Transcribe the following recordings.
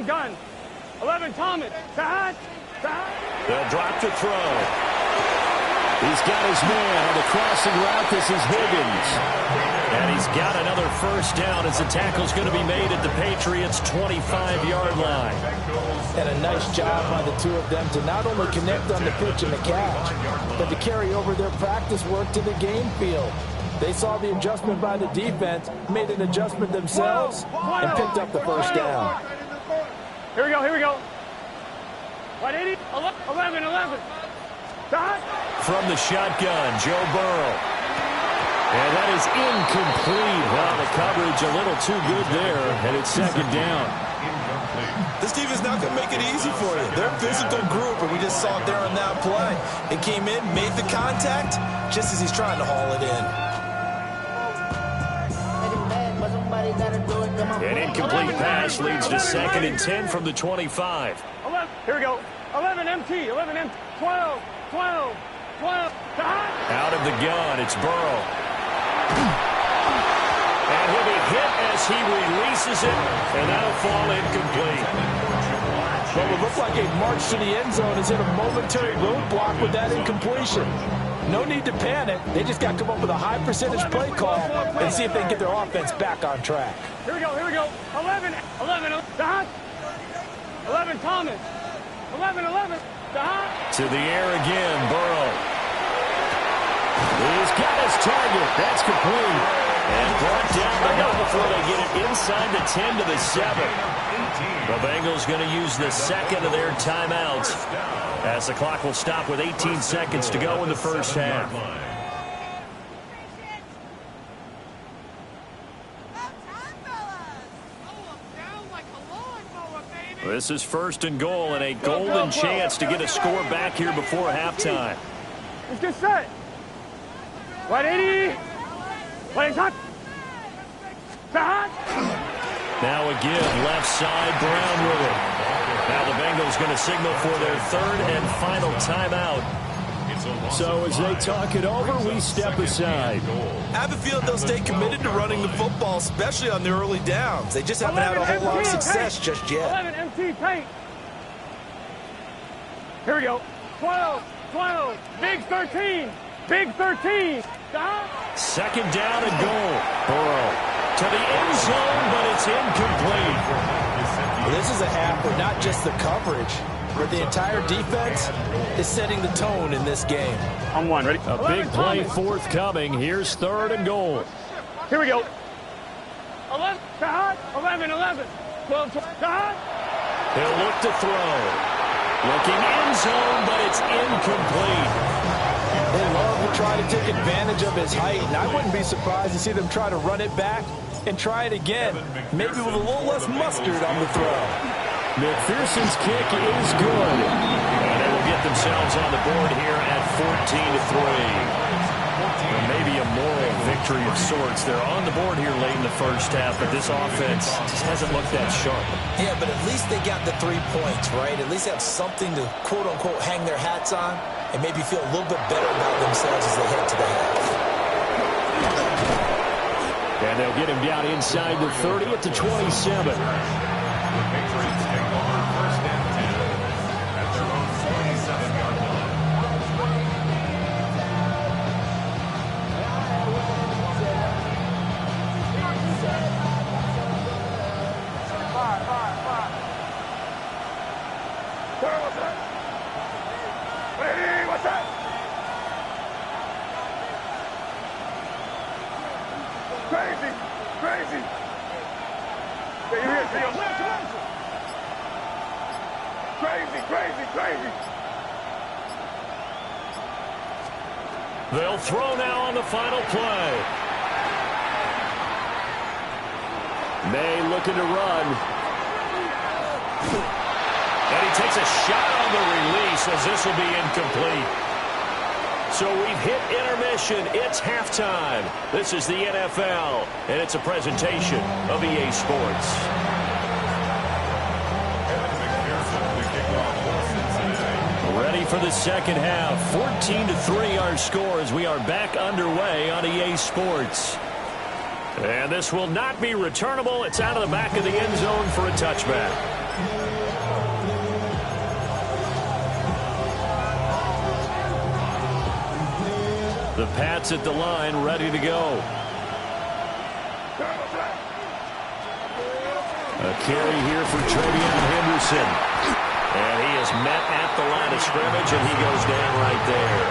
On gun. 11, Thomas. Side. They'll drop to throw. He's got his man on the crossing route. This is Higgins. And he's got another first down as the tackle's going to be made at the Patriots' 25-yard line. And a nice job by the two of them to not only connect on the pitch and the catch, but to carry over their practice work to the game field. They saw the adjustment by the defense, made an adjustment themselves, and picked up the first down. Here we go. 180, 11. From the shotgun, Joe Burrow. And that is incomplete. Well, the coverage a little too good there, and it's second down. This team is not going to make it easy for you. They're a physical group, and we just saw it there on that play. It came in, made the contact, just as he's trying to haul it in. An incomplete pass leads to 2nd and 10 from the 25. 11, here we go. 11 MT, 12. Out of the gun, it's Burrow. And he'll be hit as he releases it, and that'll fall incomplete. Well, it looked like a march to the end zone has hit a momentary roadblock with that incompletion. No need to panic. They just got to come up with a high percentage play call and see if they can get their offense back on track. Here we go. 11, Thomas. 11. To the air again, Burrow. He's got his target. That's complete. And brought down the ball before they get it inside the 10 to the 7. The Bengals going to use the second of their timeouts as the clock will stop with 18 seconds to go in the first half. This is 1st and goal and a golden chance to get a score back here before halftime. Let's get set. 180. Playing hot. Now again, left side, Brown with it. Now the Bengals going to signal for their 3rd and final timeout. So as they talk it over, we step aside. I have a feeling they'll stay committed to running the football, especially on the early downs. They just haven't had a whole lot of success just yet. 11 MT paint. Here we go. 12. Big 13. 2nd down and goal. Burrow to the end zone, but it's incomplete. This is a half where not just the coverage, but the entire defense is setting the tone in this game. I'm one. Ready? A big play forthcoming. Here's 3rd and goal. Here we go. 11. 12. He'll look to throw. Looking end zone, but it's incomplete. They love to try to take advantage of his height, and I wouldn't be surprised to see them try to run it back and try it again, maybe with a little less mustard on the throw. McPherson's kick is good. And they will get themselves on the board here at 14-3. Maybe a moral victory of sorts. They're on the board here late in the first half, but this offense just hasn't looked that sharp. Yeah, but at least they got the 3 points, right? At least they have something to, quote-unquote, hang their hats on and maybe feel a little bit better about themselves as they head to the half. And they'll get him down inside the 30 at the 27. Crazy. They'll throw now on the final play. May looking to run. And he takes a shot on the release as this will be incomplete. So we've hit intermission. It's halftime. This is the NFL, and it's a presentation of EA Sports. Ready for the second half. 14-3 our score as we are back underway on EA Sports. And this will not be returnable. It's out of the back of the end zone for a touchback. The Pats at the line, ready to go. A carry here for Travion Henderson. And he is met at the line of scrimmage, and he goes down right there.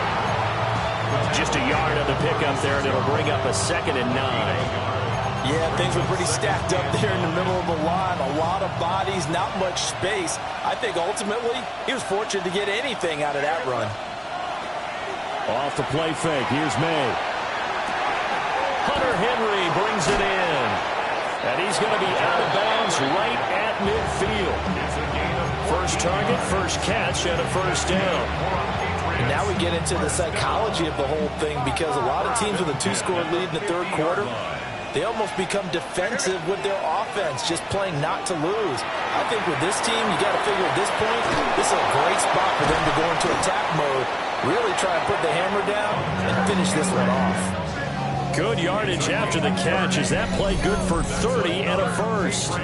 Just a yard on the pickup there, and it'll bring up a 2nd and 9. Yeah, things were pretty stacked up there in the middle of the line. A lot of bodies, not much space. I think ultimately he was fortunate to get anything out of that run. Off the play fake. Here's May. Hunter Henry brings it in. And he's going to be out of bounds right at midfield. First target, first catch, and a first down. And now we get into the psychology of the whole thing, because a lot of teams with a 2-score lead in the third quarter, they almost become defensive with their offense, just playing not to lose. I think with this team, you got to figure at this point, this is a great spot for them to go into attack mode, really try and put the hammer down and finish this one off. Good yardage after the catch. Is that play good for 30 and a first?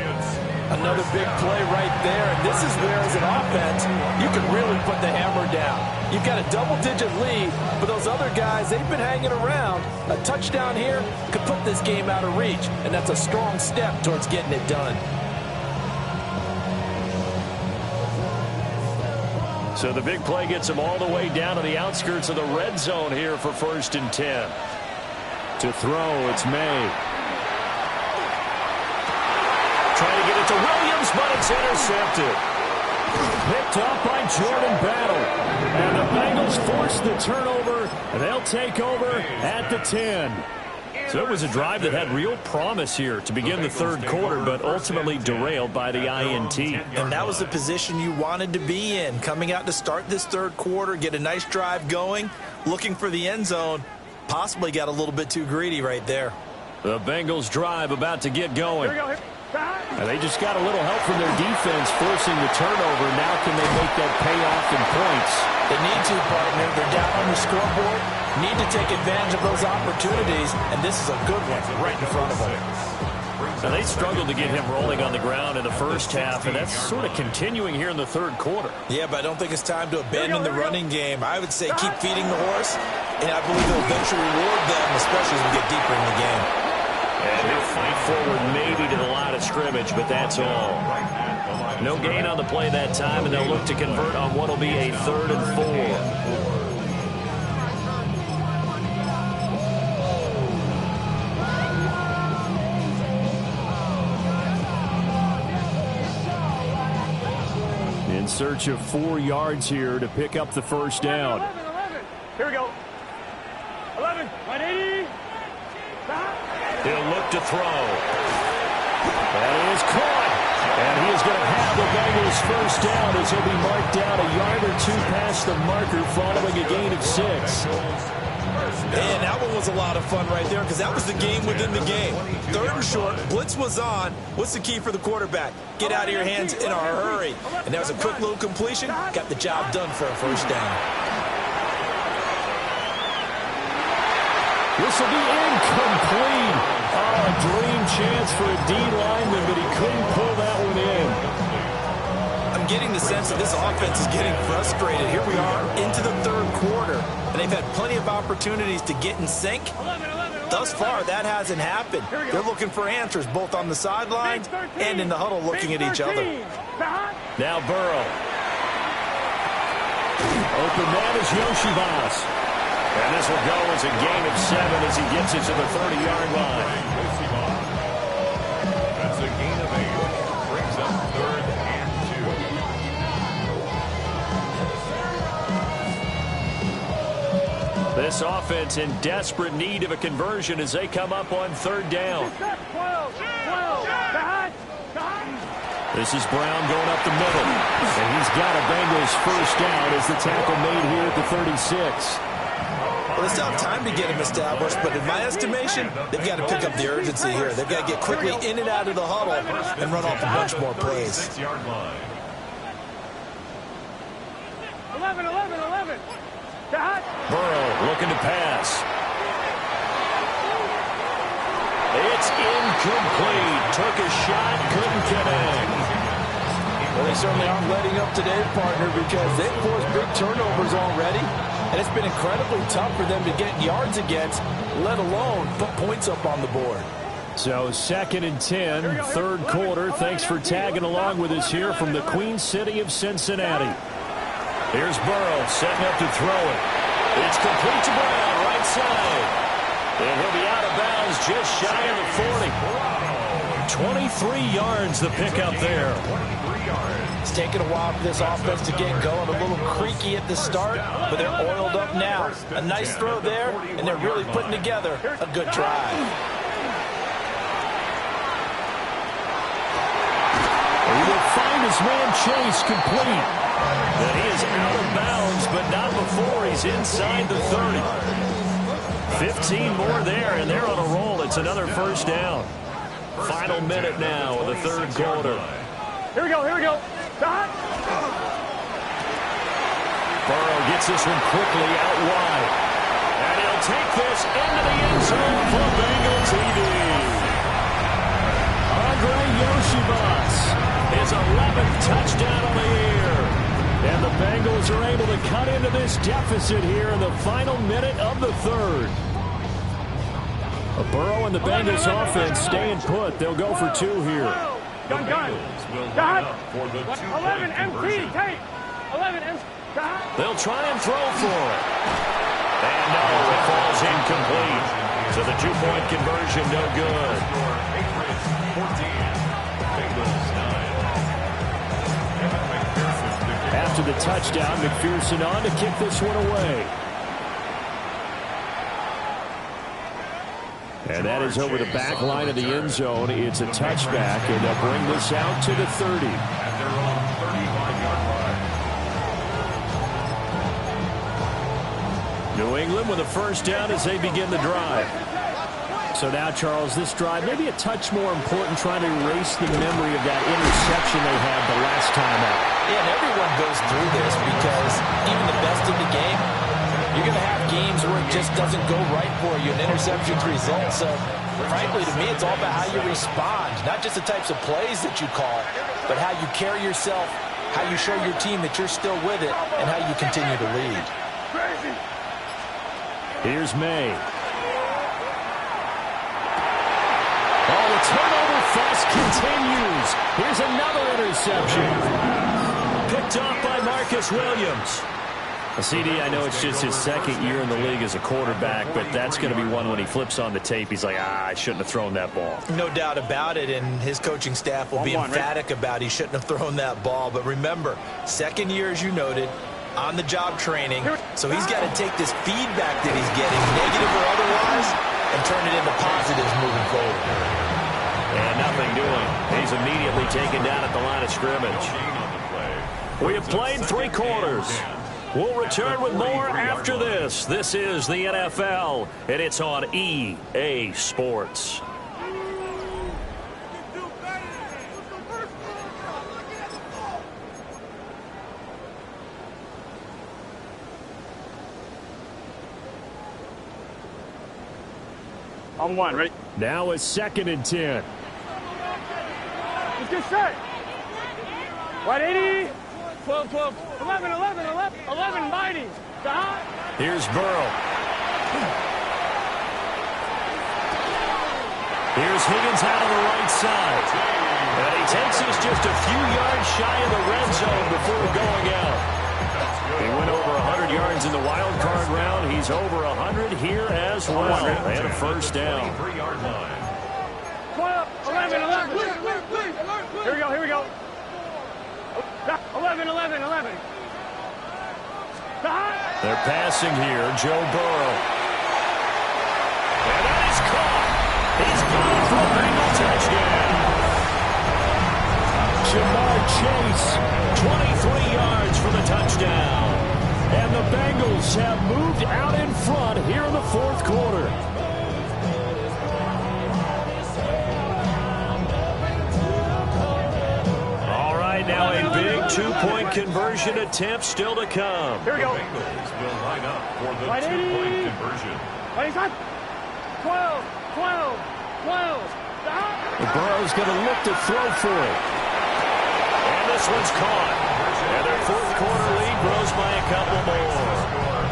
Another big play right there, and this is where, as an offense, you can really put the hammer down. You've got a double-digit lead, but those other guys, they've been hanging around. A touchdown here could put this game out of reach, and that's a strong step towards getting it done. So the big play gets him all the way down to the outskirts of the red zone here for 1st and 10. To throw, it's May. Trying to get it to Williams, but it's intercepted. Picked up by Jordan Battle. And the Bengals force the turnover. They'll take over at the 10. So it was a drive that had real promise here to begin the third quarter, but ultimately derailed by the INT. And that was the position you wanted to be in, coming out to start this third quarter, get a nice drive going, looking for the end zone. Possibly got a little bit too greedy right there. The Bengals drive about to get going. And they just got a little help from their defense forcing the turnover. Now can they make that payoff in points? They need to, partner. They're down on the scoreboard. Need to take advantage of those opportunities, and this is a good one right in front of them. And they struggled to get him rolling on the ground in the first half, and that's sort of continuing here in the third quarter. Yeah, but I don't think it's time to abandon the running game. I would say keep feeding the horse, and I believe they'll eventually reward them, especially as we get deeper in the game. And he'll fight forward maybe to the line of scrimmage, but that's all. No gain on the play that time, and they'll look to convert on what will be a 3rd and 4. In search of 4 yards here to pick up the first down. 11. Here we go. 11. 180. He'll look to throw. That is caught. And he is going to have the Bengals first down as he'll be marked down a yard or 2 past the marker following a gain of 6. And that one was a lot of fun right there, because that was the game within the game. 3rd and short, blitz was on. What's the key for the quarterback? Get out of your hands in a hurry. And that was a quick little completion. Got the job done for a first down. This will be incomplete. Oh, a dream chance for a D lineman, but he couldn't pull that one in. I'm getting the sense that this offense is getting frustrated. Here we are into the third quarter, and they've had plenty of opportunities to get in sync. Thus far, that hasn't happened. They're looking for answers both on the sidelines and in the huddle looking at each other. Now Burrow. Open man is Yoshibas. And this will go as a gain of 7 as he gets it to the 30-yard line. That's a gain of 8. Brings up 3rd and 2. This offense in desperate need of a conversion as they come up on 3rd down. 12. This is Brown going up the middle. And he's got a Bengals first down as the tackle made here at the 36. Well, they still have time to get him established, but in my estimation, they've got to pick up the urgency here. They've got to get quickly in and out of the huddle and run off a bunch more plays. 11. Burrow looking to pass. It's incomplete. Took a shot, couldn't connect. They certainly aren't letting up today, partner, because they've forced big turnovers already, and it's been incredibly tough for them to get yards against, let alone put points up on the board. So 2nd and 10, third quarter. Thanks for tagging along with us here from the Queen City of Cincinnati. Here's Burrow setting up to throw it. It's complete to Brown, right side. And he'll be out of bounds just shy of the 40. 23 yards the pickup there. It's taken a while for this offense to get going. A little creaky at the start, but they're oiled up now. A nice throw there, and they're really putting together a good drive. He will find his man Chase complete. And he is out of bounds, but not before he's inside the 30. 15 more there, and they're on a roll. It's another first down. Final minute now of the third quarter. Here we go, here we go. Stop. Burrow gets this one quickly out wide. And he'll take this into the end zone for Bengal TD. Andre Yoshibas. His 11th touchdown on the year. And the Bengals are able to cut into this deficit here in the final minute of the third. Burrow and the Bengals offense staying put. They'll go for 2 here. Gun. Stop. 11 MT. Take. 11 MT. Stop. They'll try and throw for it. And no, it falls incomplete. So the 2-point conversion no good. 14. After the touchdown, McPherson on to kick this one away. And that is over the back line of the end zone. It's a touchback, and they'll bring this out to the 30. New England with a first down as they begin the drive. So now, Charles, this drive maybe a touch more important, trying to erase the memory of that interception they had the last time out. Yeah, and everyone goes through this because even the best in the game, you're going to have games where it just doesn't go right for you, and interceptions result. So, frankly, to me, it's all about how you respond, not just the types of plays that you call, but how you carry yourself, how you show your team that you're still with it, and how you continue to lead. Here's May. Oh, the turnover fest continues. Here's another interception. Picked off by Marcus Williams. CD, I know it's just his second year in the league as a quarterback, but that's going to be one when he flips on the tape. He's like, I shouldn't have thrown that ball. No doubt about it, and his coaching staff will be emphatic about he shouldn't have thrown that ball. But remember, second year, as you noted, on-the-job training. So he's got to take this feedback that he's getting, negative or otherwise, and turn it into positives moving forward. And nothing doing. He's immediately taken down at the line of scrimmage. We have played 3 quarters. We'll return with more after this. This is the NFL, and it's on EA Sports. On 1, ready? Now it's 2nd and 10. Let's get set. Right, 80. 12, 11, mighty. Stop. Here's Burrow. Here's Higgins out on the right side. And he takes us just a few yards shy of the red zone before going out. He went over 100 yards in the wild card round. He's over 100 here as well. And a first down. 12, 11. Here we go. 11. They're passing here. Joe Burrow. And that is caught. He's gone for a Bengal touchdown. Jamar Chase, 23 yards for the touchdown. And the Bengals have moved out in front here in the fourth quarter. All right, now a big 2-point conversion attempt still to come. Here we go. Bengals will line up for the 2-point conversion. Right, 12. Stop. Burrow's going to look to throw for it. And this one's caught. And their fourth quarter lead grows by a couple more.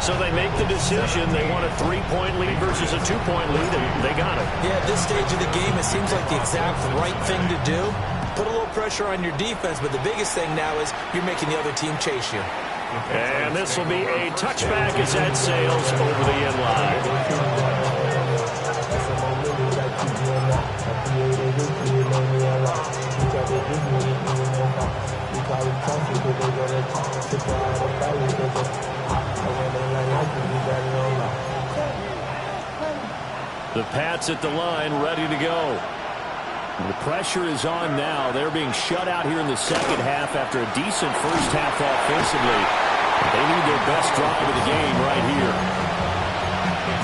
So they make the decision. They want a 3-point lead versus a 2-point lead, and they got it. Yeah, at this stage of the game, it seems like the exact right thing to do. Put a little pressure on your defense, but the biggest thing now is you're making the other team chase you. And this will be a touchback as that sails over the end line. The Pats at the line, ready to go. The pressure is on now. They're being shut out here in the second half after a decent first half offensively. They need their best drive of the game right here.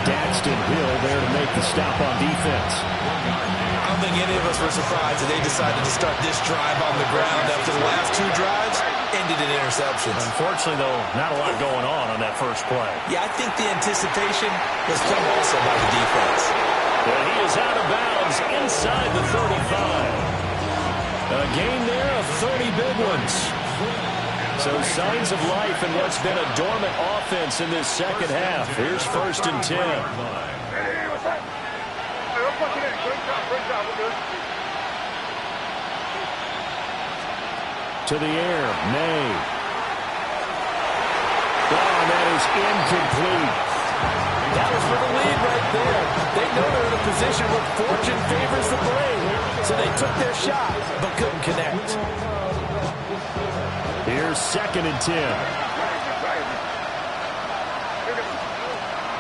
Daxton Hill there to make the stop on defense. I don't think any of us were surprised that they decided to start this drive on the ground after the last two drives ended in interceptions. Unfortunately, though, not a lot going on that first play. Yeah, I think the anticipation was come also by the defense. And he is out of bounds inside the 35. A gain there of 30 big ones. So signs of life in what's been a dormant offense in this second half. Here's 1st and 10. To the air, May. Oh, that is incomplete. That was for the lead right there. They know they're in a position where fortune favors the brave. So they took their shot, but couldn't connect. Here's 2nd and 10.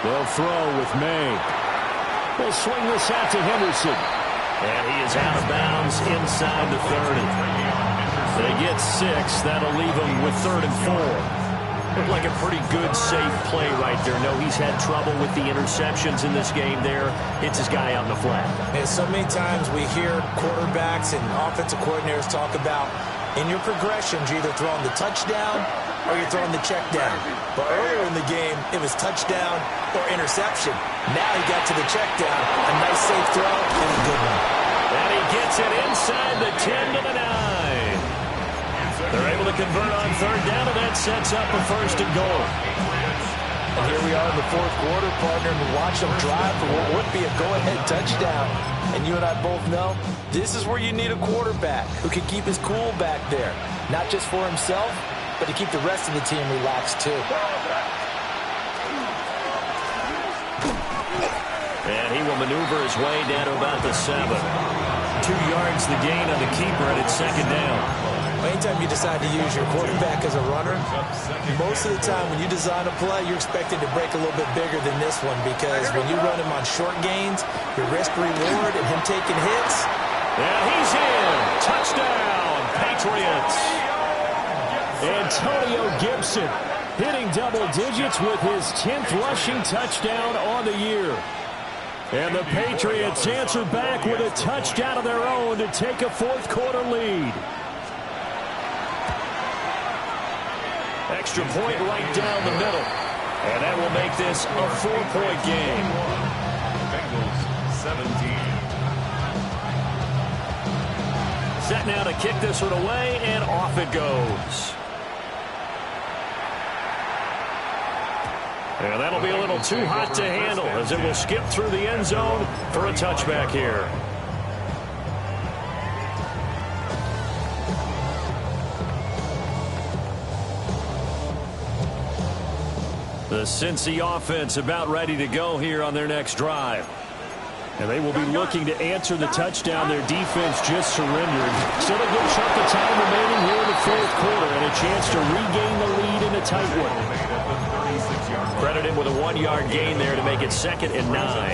They'll throw with May. They'll swing this out to Henderson. And he is out of bounds inside the 30. They get 6. That'll leave them with 3rd and 4. Looked like a pretty good, safe play right there. No, he's had trouble with the interceptions in this game there. Hits his guy out in the flat. And so many times we hear quarterbacks and offensive coordinators talk about in your progressions, you're either throwing the touchdown or you're throwing the check down. But earlier in the game, it was touchdown or interception. Now he got to the check down. A nice safe throw and a good one. And he gets it inside the 10 to the 9. They're able to convert on 3rd down, and that sets up a 1st and goal. And here we are in the 4th quarter, partner, and watch them drive for what would be a go-ahead touchdown. And you and I both know this is where you need a quarterback who can keep his cool back there. Not just for himself, but to keep the rest of the team relaxed too. And he will maneuver his way down to about the 7. 2 yards the gain on the keeper, and it's 2nd down. Anytime you decide to use your quarterback as a runner, most of the time when you design a play, you're expected to break a little bit bigger than this one because when you run him on short gains, your risk-reward and him taking hits. And he's in. Touchdown, Patriots. Antonio Gibson hitting double digits with his 10th rushing touchdown on the year. And the Patriots answer back with a touchdown of their own to take a 4th quarter lead. Extra point right down the middle. And that will make this a 4-point game. Bengals 17. Set now to kick this one away, and off it goes. And that'll be a little too hot to handle as it will skip through the end zone for a touchback here. The Cincy offense about ready to go here on their next drive. And they will be looking to answer the touchdown their defense just surrendered. Still a good chunk of time remaining here in the 4th quarter and a chance to regain the lead in a tight one. Credited with a 1-yard gain there to make it 2nd and 9.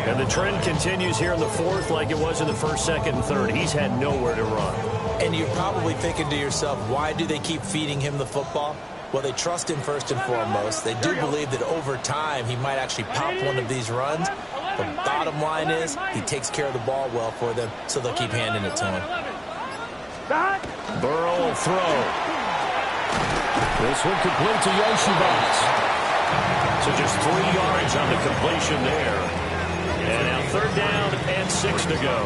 And the trend continues here in the 4th like it was in the 1st, 2nd, and 3rd. He's had nowhere to run. And you're probably thinking to yourself, why do they keep feeding him the football? Well, they trust him first and foremost. They do believe that over time he might actually pop one of these runs. The bottom line is he takes care of the ball well for them, so they'll keep handing it to him. Burrow will throw. This one complete to Yoshibas. So just 3 yards on the completion there. And now 3rd down and 6 to go.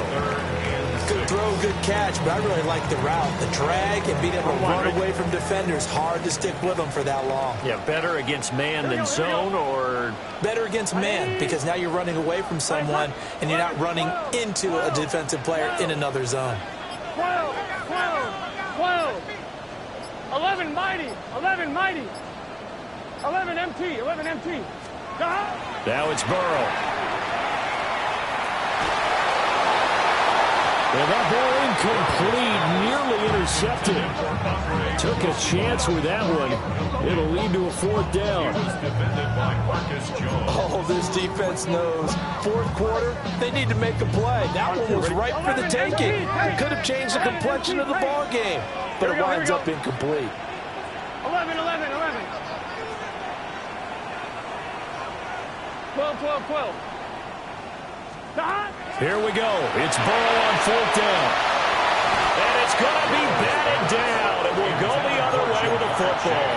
Good throw good catch, but I really like the route. The drag and being able to run away from defenders, hard to stick with them for that long. Yeah, better against man than zone, or? Better against man, because now you're running away from someone and you're not running into a defensive player in another zone. 12, 12, 12. 11 mighty, 11 mighty. 11 MT, 11 MT. Now it's Burrow. Well, that ball incomplete, nearly intercepted. Took a chance with that one. It'll lead to a fourth down. Oh, this defense knows. Fourth quarter, they need to make a play. That one was right for the taking. It could have changed the complexion of the ball game, but it winds up incomplete. 11, 11, 11. 12, 12, 12. Here we go. It's Burrow on fourth down. And it's going to be batted down. It will go the other way with the football.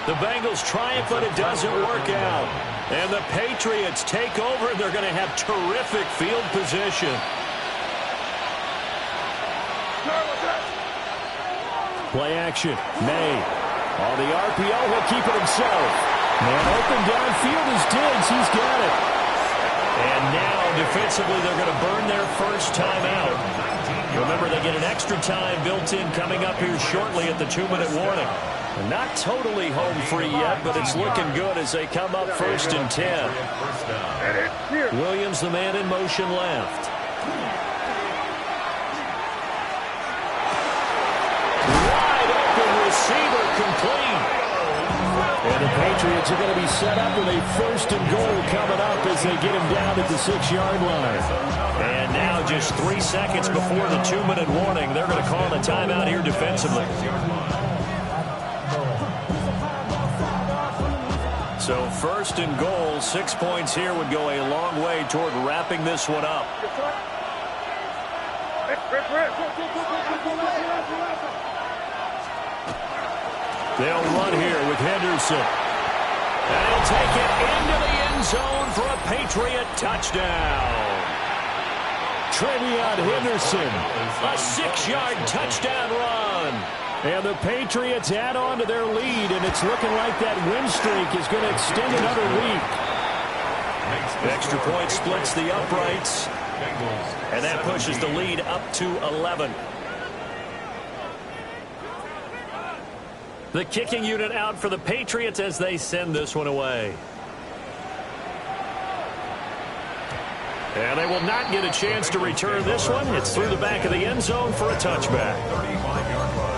The Bengals triumph, but it doesn't work out. And the Patriots take over, and they're going to have terrific field position. Play action. May. On the RPO, he'll keep it himself. Man open downfield is Diggs. He's got it. And now, defensively, they're going to burn their first time out. Remember, they get an extra time built in coming up here shortly at the 2-minute warning. They're not totally home free yet, but it's looking good as they come up 1st and 10. Williams, the man in motion left. Wide open receiver complete. And the Patriots are going to be set up with a 1st and goal coming up as they get him down at the 6-yard line. And now just 3 seconds before the 2-minute warning, they're going to call a timeout here defensively. So 1st and goal, 6 points here would go a long way toward wrapping this one up. They'll run here with Henderson. And he'll take it into the end zone for a Patriot touchdown. Trevion Henderson. A 6-yard touchdown run. And the Patriots add on to their lead, and it's looking like that win streak is going to extend another week. Extra point splits the uprights. And that pushes the lead up to 11. The kicking unit out for the Patriots as they send this one away. And they will not get a chance to return this one. It's through the back of the end zone for a touchback. 35-yard line.